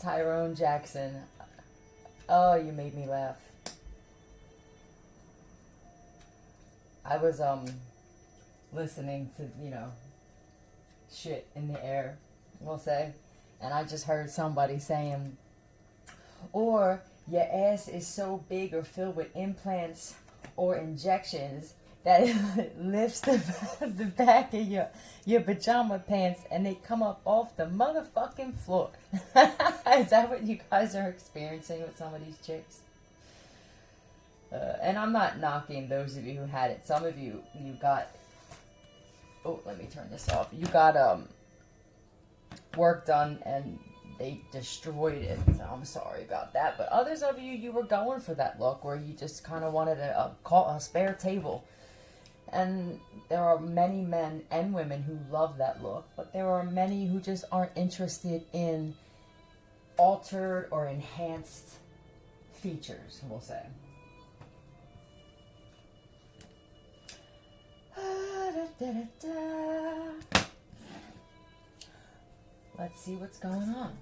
Tyrone Jackson. Oh, you made me laugh. I was listening to, shit in the air, we'll say, and I just heard somebody saying, or your ass is so big or filled with implants or injections that it lifts the back of your pajama pants and they come up off the motherfucking floor. Is that what you guys are experiencing with some of these chicks? And I'm not knocking those of you who had it. Some of you got, oh, let me turn this off. You got work done and they destroyed it. So I'm sorry about that. But others of you, you were going for that look where you just kind of wanted a spare table. And there are many men and women who love that look, but there are many who just aren't interested in altered or enhanced features, we'll say. Let's see what's going on.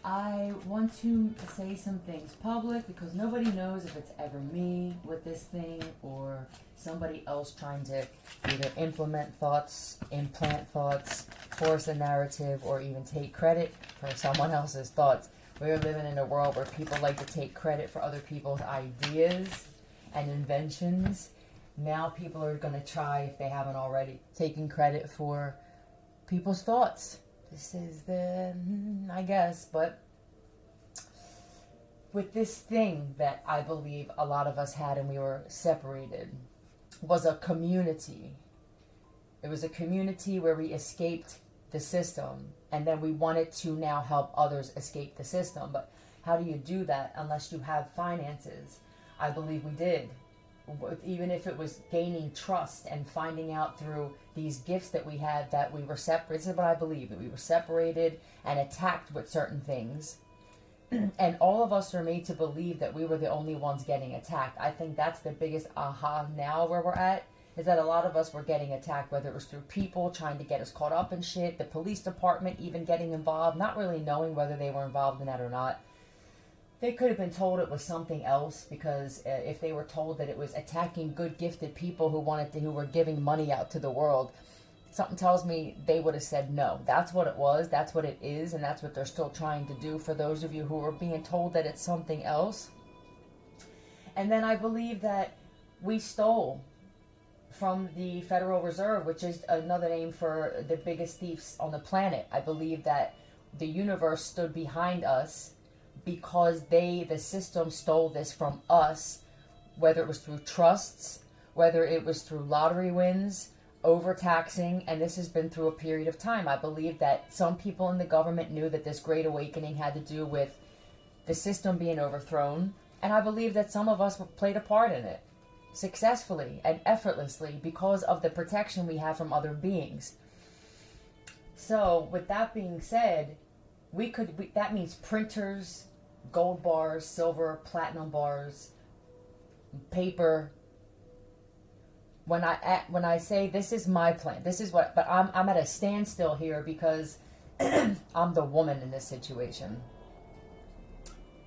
I want to say some things public because nobody knows if it's ever me with this thing or somebody else trying to either implement thoughts, implant thoughts, force a narrative, or even take credit for someone else's thoughts. We're living in a world where people like to take credit for other people's ideas and inventions. Now people are going to try, if they haven't already, taking credit for people's thoughts. This is I guess, but with this thing that I believe a lot of us had and we were separated, was a community. It was a community where we escaped the system and then we wanted to now help others escape the system. But how do you do that unless you have finances? I believe we did. Even if it was gaining trust and finding out through these gifts that we had that we were separate. This is what I believe, that we were separated and attacked with certain things. And all of us are made to believe that we were the only ones getting attacked. I think that's the biggest aha now where we're at, is that a lot of us were getting attacked, whether it was through people trying to get us caught up in shit, the police department even getting involved, not really knowing whether they were involved in that or not. They could have been told it was something else, because if they were told that it was attacking good, gifted people who were giving money out to the world, something tells me they would have said no. That's what it was, that's what it is, and that's what they're still trying to do for those of you who are being told that it's something else. And then I believe that we stole from the Federal Reserve, which is another name for the biggest thieves on the planet. I believe that the universe stood behind us because the system stole this from us, whether it was through trusts, whether it was through lottery wins, overtaxing, and this has been through a period of time. I believe that some people in the government knew that this great awakening had to do with the system being overthrown, and I believe that some of us played a part in it successfully and effortlessly because of the protection we have from other beings. So with that being said, that means printers, gold bars, silver, platinum bars, paper. When I say this is my plan, this is what, but I'm at a standstill here because I'm the woman in this situation.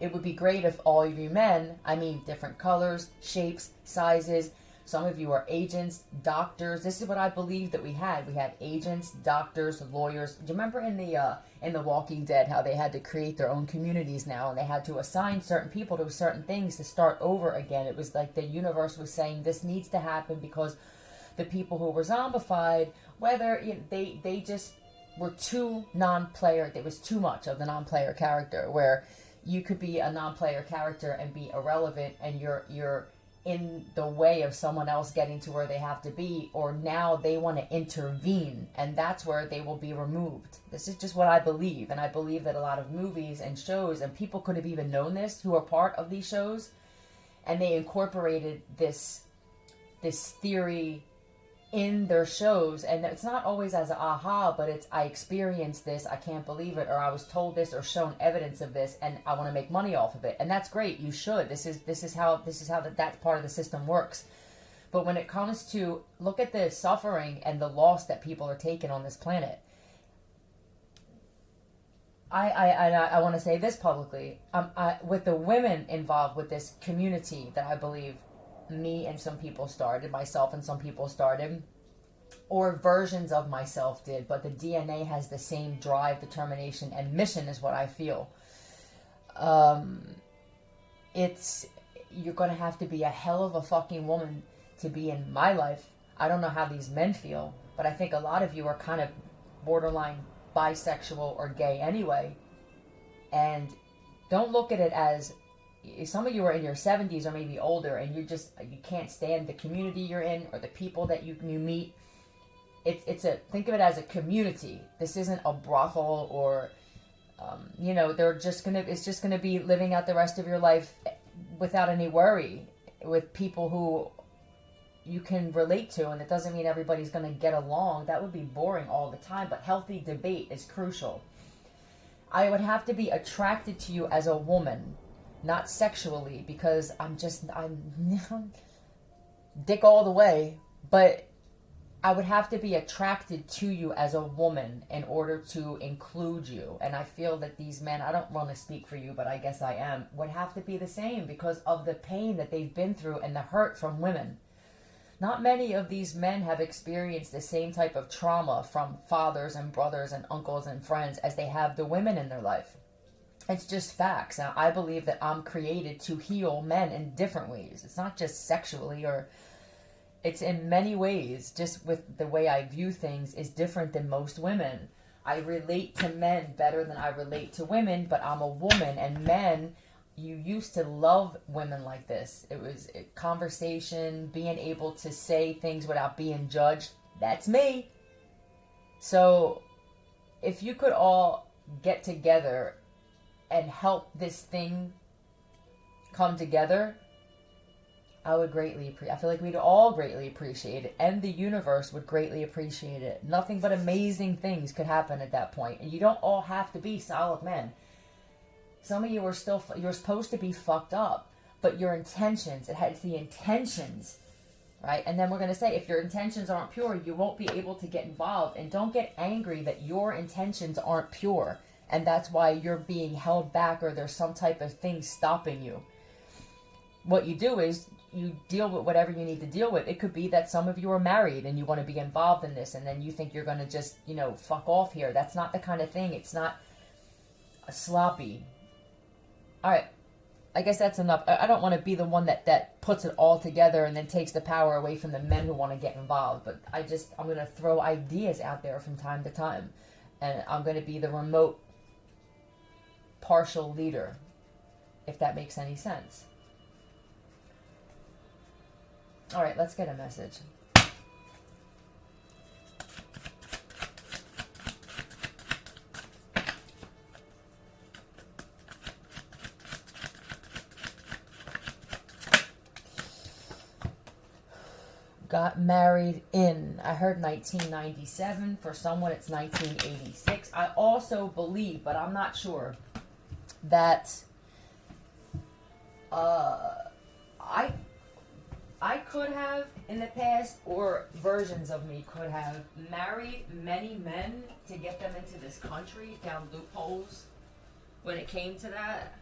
It would be great if all of you men, I mean different colors, shapes, sizes, some of you are agents, doctors. This is what I believe that we had. We had agents, doctors, lawyers. Do you remember in the Walking Dead how they had to create their own communities now, and they had to assign certain people to certain things to start over again? It was like the universe was saying this needs to happen because the people who were zombified, whether they just were too non-player. There was too much of the non-player character where you could be a non-player character and be irrelevant, and you're in the way of someone else getting to where they have to be, or now they want to intervene, and that's where they will be removed. This is just what I believe, and I believe that a lot of movies and shows, and people could have even known this who are part of these shows, and they incorporated this theory in their shows, and it's not always as an aha, but it's I experienced this, I can't believe it, or I was told this or shown evidence of this, and I want to make money off of it. And that's great, you should. This is how that part of the system works. But when it comes to look at the suffering and the loss that people are taking on this planet, I want to say this publicly. With the women involved with this community that I believe me and some people started, myself and some people started, or versions of myself did, but the DNA has the same drive, determination, and mission is what I feel. You're going to have to be a hell of a fucking woman to be in my life. I don't know how these men feel, but I think a lot of you are kind of borderline bisexual or gay anyway. And don't look at it as, some of you are in your 70s or maybe older and you can't stand the community you're in or the people that you meet. Think of it as a community. This isn't a brothel or it's just gonna be living out the rest of your life without any worry with people who you can relate to, and it doesn't mean everybody's gonna get along. That would be boring all the time, but healthy debate is crucial. I would have to be attracted to you as a woman, not sexually, because I'm dick all the way, but I would have to be attracted to you as a woman in order to include you. And I feel that these men, I don't want to speak for you, but I guess I am, would have to be the same because of the pain that they've been through and the hurt from women. Not many of these men have experienced the same type of trauma from fathers and brothers and uncles and friends as they have the women in their life. It's just facts. Now, I believe that I'm created to heal men in different ways. It's not just sexually, or it's in many ways, just with the way I view things is different than most women. I relate to men better than I relate to women, but I'm a woman, and men, you used to love women like this. It was conversation, being able to say things without being judged. That's me. So if you could all get together and help this thing come together, I would greatly appreciate. I feel like we'd all greatly appreciate it, and the universe would greatly appreciate it. Nothing but amazing things could happen at that point, and you don't all have to be solid men. Some of you are still, you're supposed to be fucked up, but your intentions, it's the intentions, right? And then we're going to say, if your intentions aren't pure, you won't be able to get involved. And don't get angry that your intentions aren't pure, and that's why you're being held back or there's some type of thing stopping you. What you do is you deal with whatever you need to deal with. It could be that some of you are married and you want to be involved in this, and then you think you're going to just, fuck off here. That's not the kind of thing. It's not sloppy. All right, I guess that's enough. I don't want to be the one that puts it all together and then takes the power away from the men who want to get involved. But I'm going to throw ideas out there from time to time. And I'm going to be the remote, partial leader, if that makes any sense. All right, let's get a message. Got married in, I heard 1997. For someone, it's 1986. I also believe, but I'm not sure, that I could have in the past, or versions of me could have married many men to get them into this country, found loopholes when it came to that.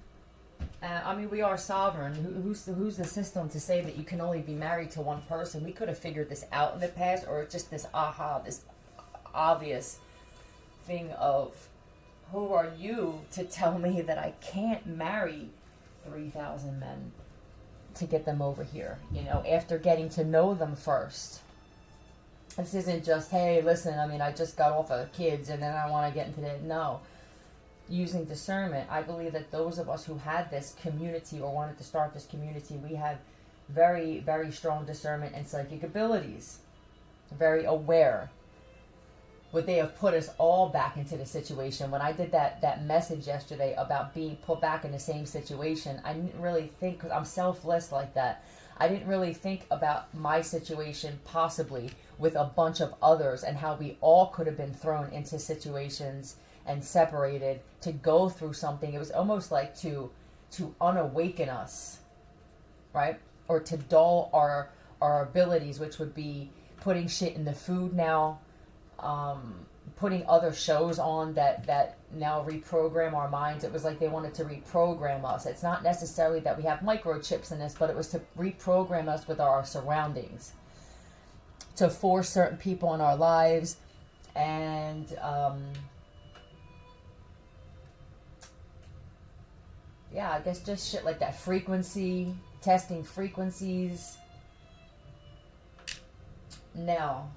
We are sovereign. Who's the system to say that you can only be married to one person? We could have figured this out in the past, or just this obvious thing of, who are you to tell me that I can't marry 3,000 men to get them over here, after getting to know them first. This isn't just, hey, listen, I just got off of kids and then I want to get into that. No. Using discernment, I believe that those of us who had this community or wanted to start this community, we have very, very strong discernment and psychic abilities. Very aware. Would they have put us all back into the situation? When I did that message yesterday about being put back in the same situation, I didn't really think, because I'm selfless like that, I didn't really think about my situation possibly with a bunch of others and how we all could have been thrown into situations and separated to go through something. It was almost like to unawaken us, right? Or to dull our abilities, which would be putting shit in the food now, putting other shows on that now reprogram our minds. It was like they wanted to reprogram us. It's not necessarily that we have microchips in this, but it was to reprogram us with our surroundings, to force certain people in our lives. And yeah, I guess just shit like that. Frequency, testing frequencies. Now,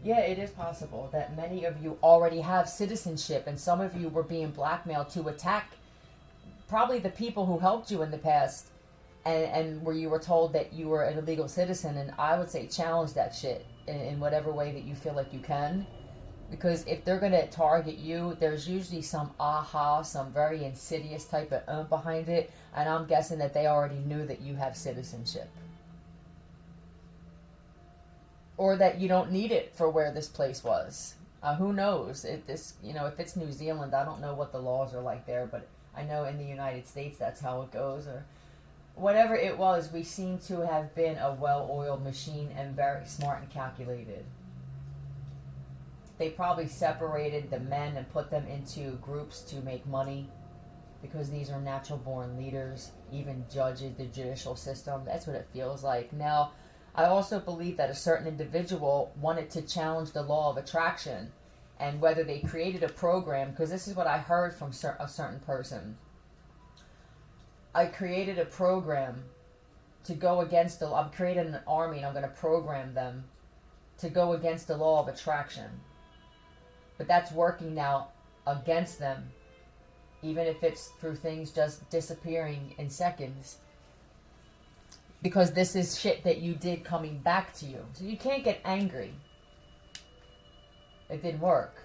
yeah, it is possible that many of you already have citizenship, and some of you were being blackmailed to attack probably the people who helped you in the past, and where you were told that you were an illegal citizen. And I would say challenge that shit in whatever way that you feel like you can. Because if they're going to target you, there's usually some some very insidious type of behind it. And I'm guessing that they already knew that you have citizenship. Or that you don't need it for where this place was. Who knows? If it's New Zealand, I don't know what the laws are like there, but I know in the United States that's how it goes. Or whatever it was, we seem to have been a well-oiled machine and very smart and calculated. They probably separated the men and put them into groups to make money, because these are natural-born leaders, even judges, the judicial system. That's what it feels like. Now, I also believe that a certain individual wanted to challenge the law of attraction, and whether they created a program, because this is what I heard from a certain person. I created a program to go against I'm creating an army, and I'm going to program them to go against the law of attraction. But that's working now against them, even if it's through things just disappearing in seconds. Because this is shit that you did coming back to you. So you can't get angry. It didn't work.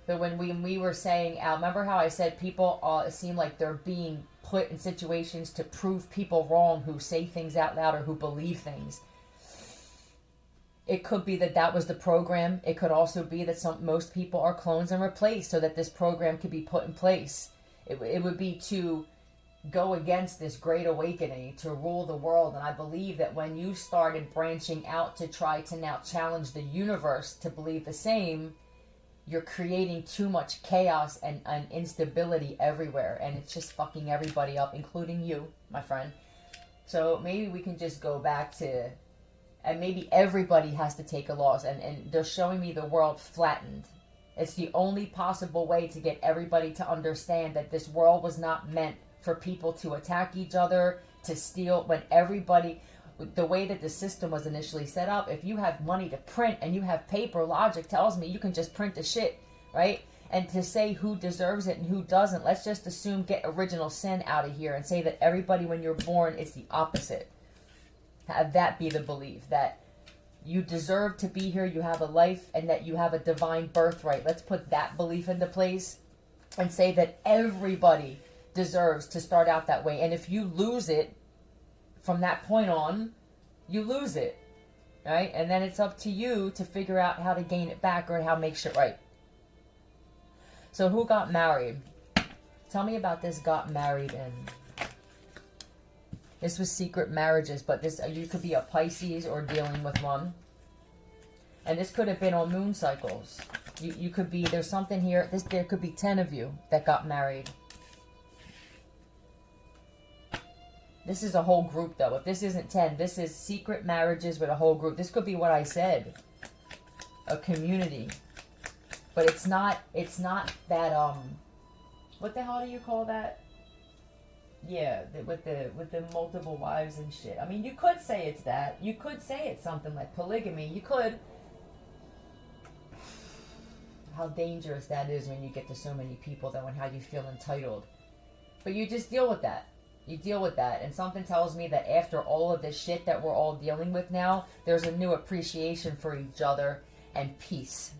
But when we were saying, Al, remember how I said people seem like they're being put in situations to prove people wrong who say things out loud or who believe things. It could be that was the program. It could also be that most people are clones and replaced so that this program could be put in place. It would be to go against this great awakening, to rule the world. And I believe that when you started branching out to try to now challenge the universe to believe the same, you're creating too much chaos and instability everywhere. And it's just fucking everybody up, including you, my friend. So maybe we can just go back to... And maybe everybody has to take a loss. And they're showing me the world flattened. It's the only possible way to get everybody to understand that this world was not meant for people to attack each other, to steal. When everybody... The way that the system was initially set up, if you have money to print and you have paper, logic tells me you can just print the shit, right? And to say who deserves it and who doesn't, let's just assume, get original sin out of here and say that everybody when you're born is the opposite. Have that be the belief, that you deserve to be here, you have a life, and that you have a divine birthright. Let's put that belief into place and say that everybody deserves to start out that way. And if you lose it from that point on, you lose it, right? And then it's up to you to figure out how to gain it back or how to make shit right. So who got married? Tell me about this got married in. This was secret marriages, but this you could be a Pisces or dealing with one. And this could have been on moon cycles. You could be, there's something here, there could be 10 of you that got married. This is a whole group though. If this isn't 10, this is secret marriages with a whole group. This could be what I said. A community. But it's not that, what the hell do you call that? Yeah, with the multiple wives and shit. I mean, you could say it's that. You could say it's something like polygamy. You could. How dangerous that is when you get to so many people, though, and how you feel entitled. But you just deal with that. You deal with that. And something tells me that after all of this shit that we're all dealing with now, there's a new appreciation for each other and peace.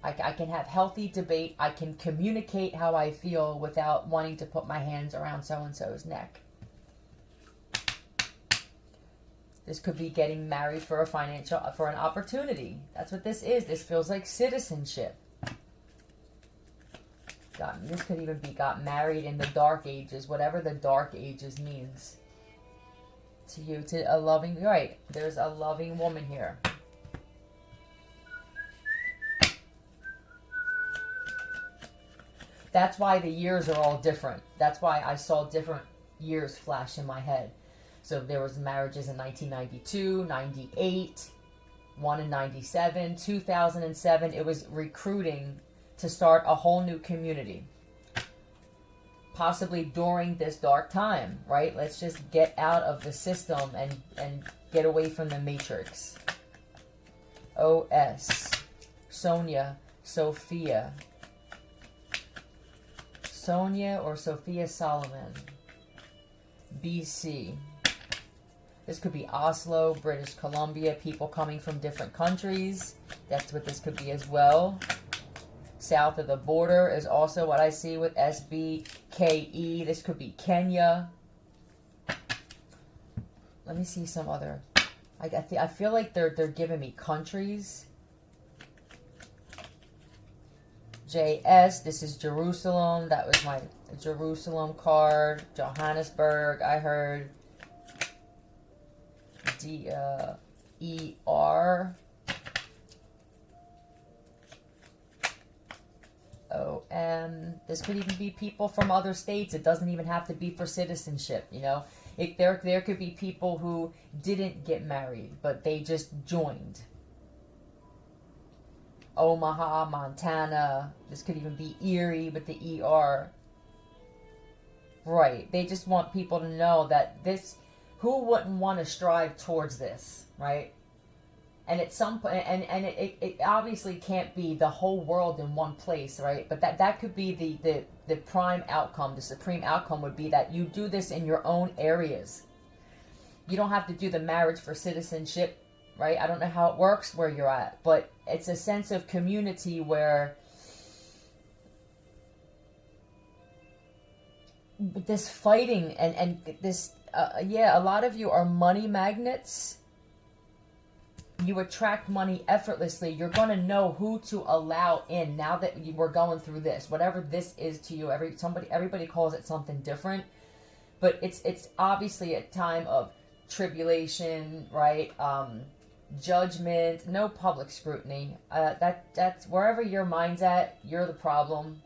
I can have healthy debate. I can communicate how I feel without wanting to put my hands around so-and-so's neck. This could be getting married for an opportunity. That's what this is. This feels like citizenship. This could even be got married in the dark ages, whatever the dark ages means to you, to a loving, right? There's a loving woman here. That's why the years are all different. That's why I saw different years flash in my head. So there was marriages in 1992, 98, one in 97, 2007. It was recruiting to start a whole new community. Possibly during this dark time, right? Let's just get out of the system and get away from the matrix. OS. Sonia, Sophia. Sonia or Sophia Solomon. BC. This could be Oslo, British Columbia, people coming from different countries. That's what this could be as well. South of the border is also what I see with SBKE. This could be Kenya. Let me see some other. I feel like they're giving me countries. JS, this is Jerusalem. That was my Jerusalem card. Johannesburg, I heard. ER. OM. This could even be people from other states. It doesn't even have to be for citizenship, you know. There could be people who didn't get married, but they just joined. Omaha, Montana. This could even be Erie with the ER. Right. They just want people to know that this, who wouldn't want to strive towards this, right? And at some point, and it obviously can't be the whole world in one place, right? But that could be the prime outcome. The supreme outcome would be that you do this in your own areas. You don't have to do the marriage for citizenship, right? I don't know how it works where you're at, but it's a sense of community where this fighting and this, a lot of you are money magnets. You attract money effortlessly. You're going to know who to allow in now that we're going through this. Whatever this is to you, everybody calls it something different. But it's obviously a time of tribulation, right? Judgment, no public scrutiny. That's wherever your mind's at, you're the problem.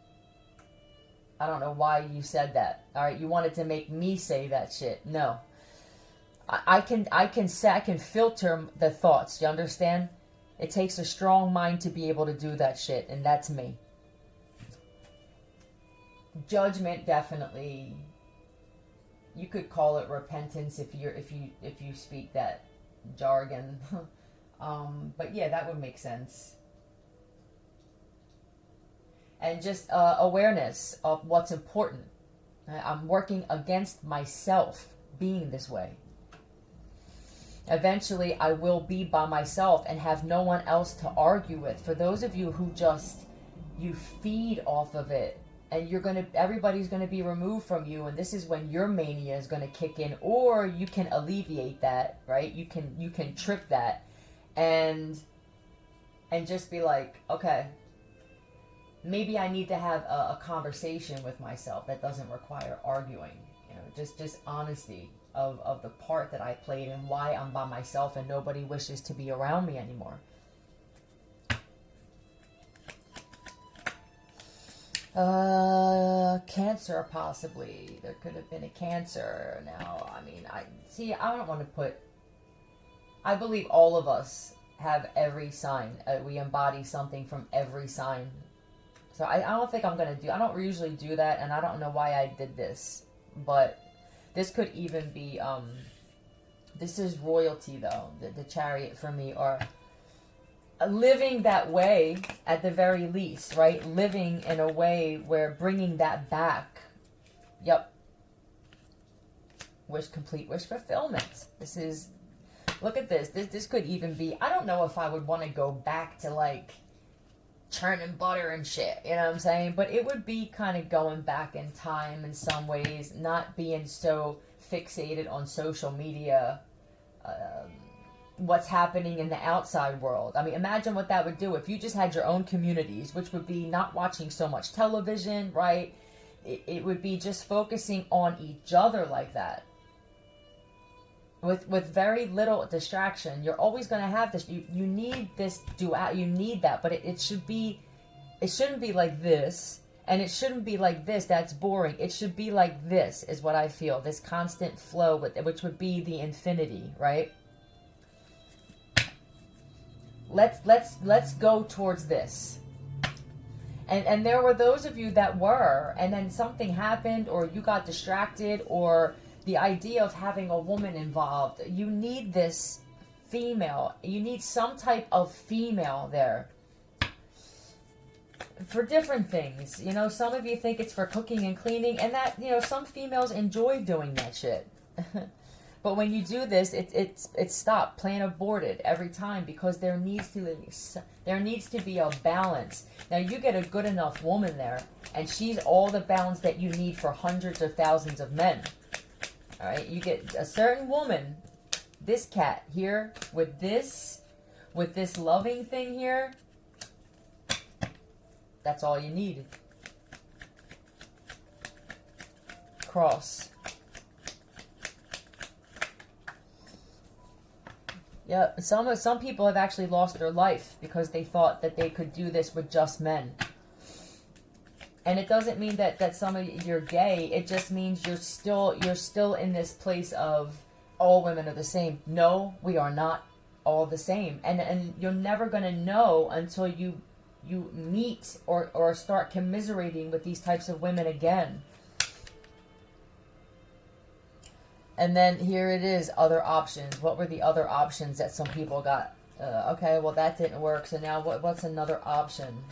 I don't know why you said that. All right, you wanted to make me say that shit. No. I can filter the thoughts. You understand? It takes a strong mind to be able to do that shit, and that's me. Judgment, definitely. You could call it repentance if you speak that jargon. But yeah, that would make sense. And just awareness of what's important. I'm working against myself being this way. Eventually, I will be by myself and have no one else to argue with. For those of you who you feed off of it, and everybody's gonna be removed from you, and this is when your mania is gonna kick in, or you can alleviate that, right? You can trip that, and just be like, okay, maybe I need to have a conversation with myself that doesn't require arguing. You know, just honesty of the part that I played and why I'm by myself and nobody wishes to be around me anymore. Cancer, possibly. There could have been a cancer. Now, I mean, I don't want to put... I believe all of us have every sign. We embody something from every sign. So I don't think I'm going to do... I don't usually do that, and I don't know why I did this. But this could even be... this is royalty, though. The chariot for me, or... living that way at the very least, right? Living in a way where bringing that back. Yep. Complete wish fulfillment. This is, look at this. This could even be, I don't know if I would want to go back to like churning butter and shit, you know what I'm saying? But it would be kind of going back in time in some ways, not being so fixated on social media, what's happening in the outside world. I mean, imagine what that would do if you just had your own communities, which would be not watching so much television, right? It would be just focusing on each other like that. With very little distraction. You're always going to have this. You need this duality. You need that, but it shouldn't be like this, And it shouldn't be like this. That's boring. It should be like this, is what I feel. This constant flow, which would be the infinity, right? Let's go towards this. And there were those of you that were, and then something happened, or you got distracted, or the idea of having a woman involved. You need this female. You need some type of female there. For different things. You know, some of you think it's for cooking and cleaning, and that, you know, some females enjoy doing that shit. But when you do this, it's stopped, plan aborted every time, because there needs to be a balance. Now you get a good enough woman there, and she's all the balance that you need for hundreds or thousands of men. All right, you get a certain woman, this cat here with this loving thing here. That's all you need. Cross. Yeah, some people have actually lost their life because they thought that they could do this with just men. And it doesn't mean that some of you're gay. It just means you're still in this place of all women are the same. No, we are not all the same. And you're never going to know until you meet or start commiserating with these types of women again. And then here it is, other options. What were the other options that some people got? Okay, well that didn't work. So now what's another option?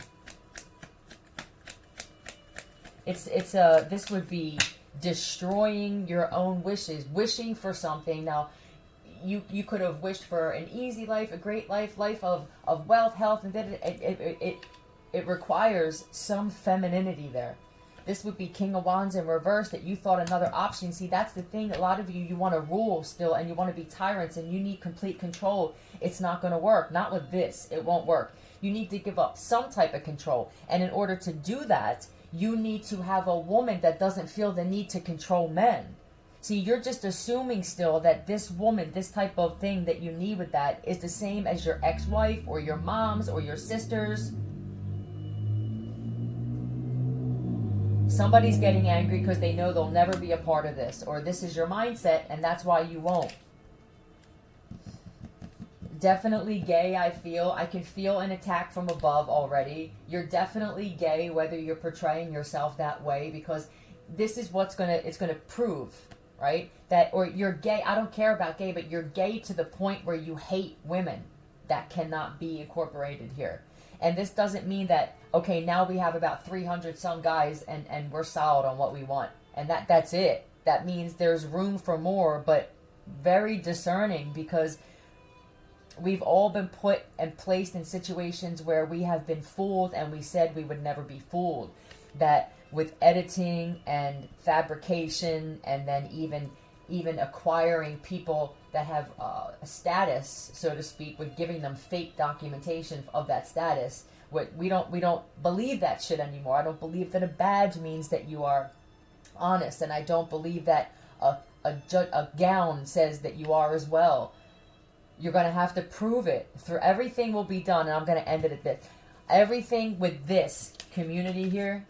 This would be destroying your own wishes, wishing for something. Now, you could have wished for an easy life, a great life of wealth, health, and then it requires some femininity there. This would be King of Wands in reverse, that you thought another option. See, that's the thing. A lot of you want to rule still, and you want to be tyrants, and you need complete control. It's not going to work. Not with this. It won't work. You need to give up some type of control. And in order to do that, you need to have a woman that doesn't feel the need to control men. See, you're just assuming still that this woman, this type of thing that you need with that is the same as your ex-wife or your mom's or your sister's. Somebody's getting angry because they know they'll never be a part of this, or this is your mindset and that's why you won't. Definitely gay, I feel. I can feel an attack from above already. You're definitely gay, whether you're portraying yourself that way, because this is what's it's gonna prove, right? That, or you're gay, I don't care about gay, but you're gay to the point where you hate women. That cannot be incorporated here. And this doesn't mean that, okay, now we have about 300 some guys and we're solid on what we want. And that's it. That means there's room for more, but very discerning, because we've all been put and placed in situations where we have been fooled, and we said we would never be fooled. That with editing and fabrication, and then even acquiring people that have a status, so to speak, with giving them fake documentation of that status. We don't believe that shit anymore. I don't believe that a badge means that you are honest, and I don't believe that a gown says that you are as well. You're going to have to prove it. Through everything will be done, and I'm going to end it at this. Everything with this community here,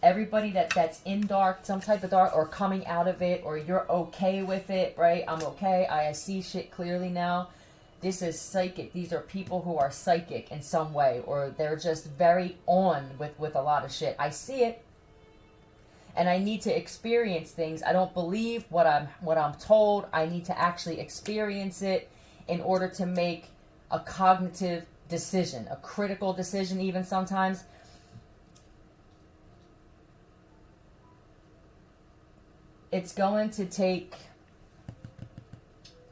everybody that's in dark, some type of dark, or coming out of it, or you're okay with it, right? I'm okay. I see shit clearly now. This is psychic. These are people who are psychic in some way, or they're just very on with a lot of shit. I see it, and I need to experience things. I don't believe what I'm told. I need to actually experience it in order to make a cognitive decision, a critical decision even sometimes. It's going to take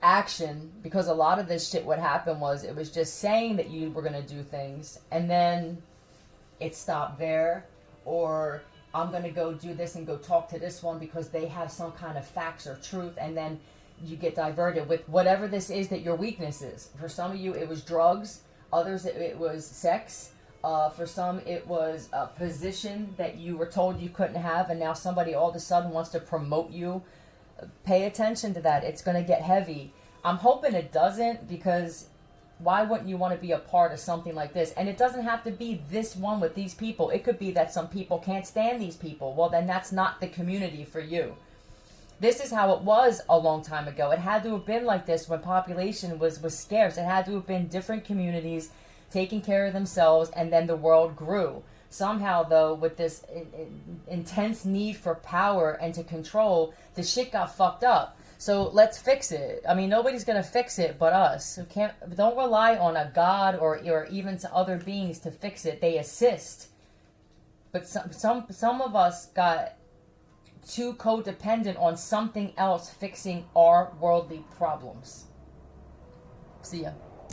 action, because a lot of this shit, what happened was, it was just saying that you were going to do things, and then it stopped there, or I'm going to go do this and go talk to this one because they have some kind of facts or truth, and then you get diverted with whatever this is that your weakness is. For some of you, it was drugs. Others, it was sex. For some, it was a position that you were told you couldn't have, and now somebody all of a sudden wants to promote you. Pay attention to that. It's going to get heavy. I'm hoping it doesn't, because why wouldn't you want to be a part of something like this? And it doesn't have to be this one with these people. It could be that some people can't stand these people. Well, then that's not the community for you. This is how it was a long time ago. It had to have been like this when population was scarce. It had to have been different communities taking care of themselves, and then the world grew. Somehow, though, with this intense need for power and to control, the shit got fucked up. So let's fix it. I mean, nobody's gonna fix it but us. Don't rely on a god or even to other beings to fix it. They assist, but some of us got too codependent on something else fixing our worldly problems. See ya.